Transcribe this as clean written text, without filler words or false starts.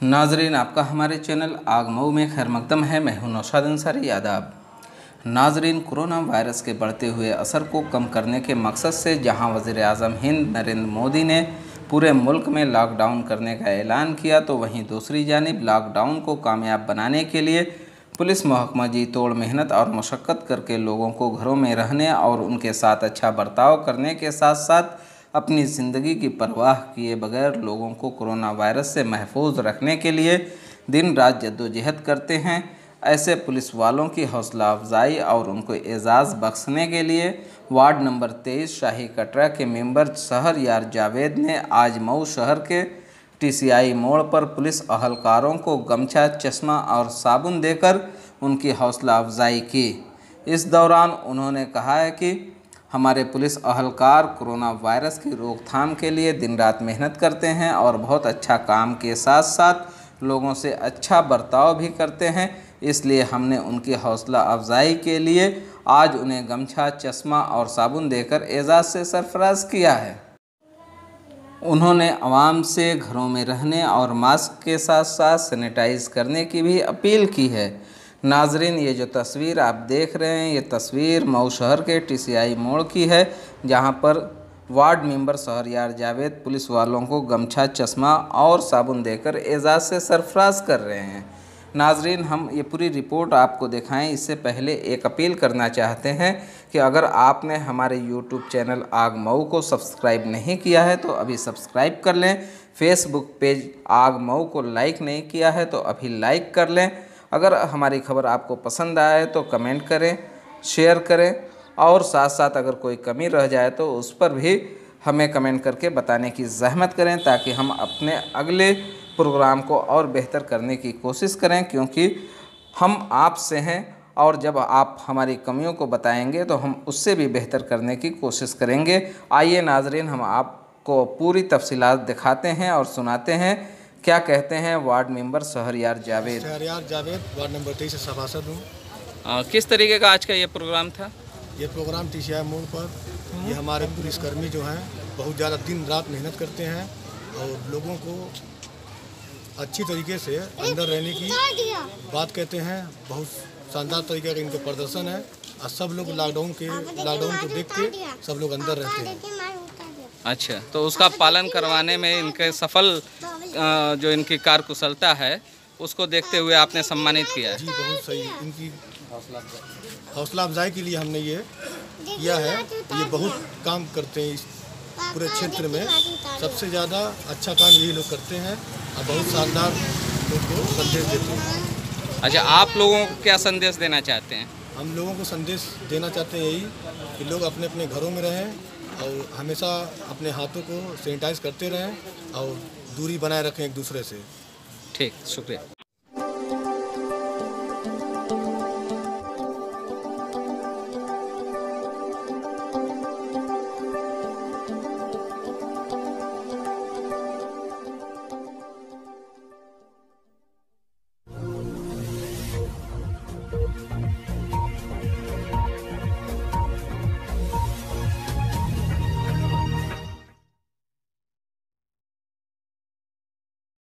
नाजरीन, आपका हमारे चैनल आग मऊ में खैर मकदम है। मैं हूं नौशाद अंसारी। आदाब नाजरीन, कोरोना वायरस के बढ़ते हुए असर को कम करने के मकसद से जहां वज़ीर आज़म हिंद नरेंद्र मोदी ने पूरे मुल्क में लॉकडाउन करने का ऐलान किया, तो वहीं दूसरी जानिब लॉकडाउन को कामयाब बनाने के लिए पुलिस महकमा जी तोड़ मेहनत और मशक्क़त करके लोगों को घरों में रहने और उनके साथ अच्छा बर्ताव करने के साथ साथ अपनी ज़िंदगी की परवाह किए बगैर लोगों को कोरोना वायरस से महफूज रखने के लिए दिन रात जद्दोजहद करते हैं। ऐसे पुलिस वालों की हौसला अफजाई और उनको एजाज़ बख्शने के लिए वार्ड नंबर 23 शाही कटरा के मेंबर शहरयार जावेद ने आज मऊ शहर के TCI मोड़ पर पुलिस अहलकारों को गमछा, चश्मा और साबुन देकर उनकी हौसला अफजाई की। इस दौरान उन्होंने कहा है कि हमारे पुलिस अहलकार कोरोना वायरस की रोकथाम के लिए दिन रात मेहनत करते हैं और बहुत अच्छा काम के साथ साथ लोगों से अच्छा बर्ताव भी करते हैं, इसलिए हमने उनकी हौसला अफजाई के लिए आज उन्हें गमछा, चश्मा और साबुन देकर एजाज़ से सरफराज किया है। उन्होंने आवाम से घरों में रहने और मास्क के साथ साथ सैनिटाइज करने की भी अपील की है। नाजरीन, ये जो तस्वीर आप देख रहे हैं, ये तस्वीर मऊ शहर के TCI मोड़ की है, जहां पर ward member Shahryar Javed police वालों को गमछा, चश्मा और साबुन देकर एजाज़ से सरफराज कर रहे हैं। नाजरीन, हम ये पूरी रिपोर्ट आपको दिखाएं इससे पहले एक अपील करना चाहते हैं कि अगर आपने हमारे YouTube चैनल आग मऊ को सब्सक्राइब नहीं किया है तो अभी सब्सक्राइब कर लें। फेसबुक पेज आग मऊ को लाइक नहीं किया है तो अभी लाइक कर लें। अगर हमारी खबर आपको पसंद आए तो कमेंट करें, शेयर करें और साथ साथ अगर कोई कमी रह जाए तो उस पर भी हमें कमेंट करके बताने की ज़हमत करें, ताकि हम अपने अगले प्रोग्राम को और बेहतर करने की कोशिश करें, क्योंकि हम आपसे हैं और जब आप हमारी कमियों को बताएंगे तो हम उससे भी बेहतर करने की कोशिश करेंगे। आइए नाजरीन, हम आपको पूरी तफसीलात दिखाते हैं और सुनाते हैं क्या कहते हैं ward member Shahryar Javed. Ward number 23 से सभासद हूँ। किस तरीके का आज का ये प्रोग्राम था? ये प्रोग्राम TCI मोड़ पर ये हमारे पुलिसकर्मी जो हैं बहुत ज़्यादा दिन रात मेहनत करते हैं और लोगों को अच्छी तरीके से अंदर रहने की बात कहते हैं। बहुत शानदार तरीके का इनका प्रदर्शन है और सब लोग लॉकडाउन को देख के सब लोग अंदर रहते हैं। अच्छा, तो उसका पालन करवाने में इनके सफल जो इनकी कार्यकुशलता है उसको देखते हुए आपने सम्मानित किया है। जी बहुत सही, इनकी हौसला अफजाई के लिए हमने ये किया है। ये बहुत काम करते हैं इस पूरे क्षेत्र में, सबसे ज़्यादा अच्छा काम यही लोग करते हैं और बहुत शानदार लोग को संदेश देते हैं। अच्छा, आप लोगों को क्या संदेश देना चाहते हैं? हम लोगों को संदेश देना चाहते हैं यही कि लोग अपने अपने घरों में रहें और हमेशा अपने हाथों को सैनिटाइज करते रहें और दूरी बनाए रखें एक दूसरे से। ठीक, शुक्रिया।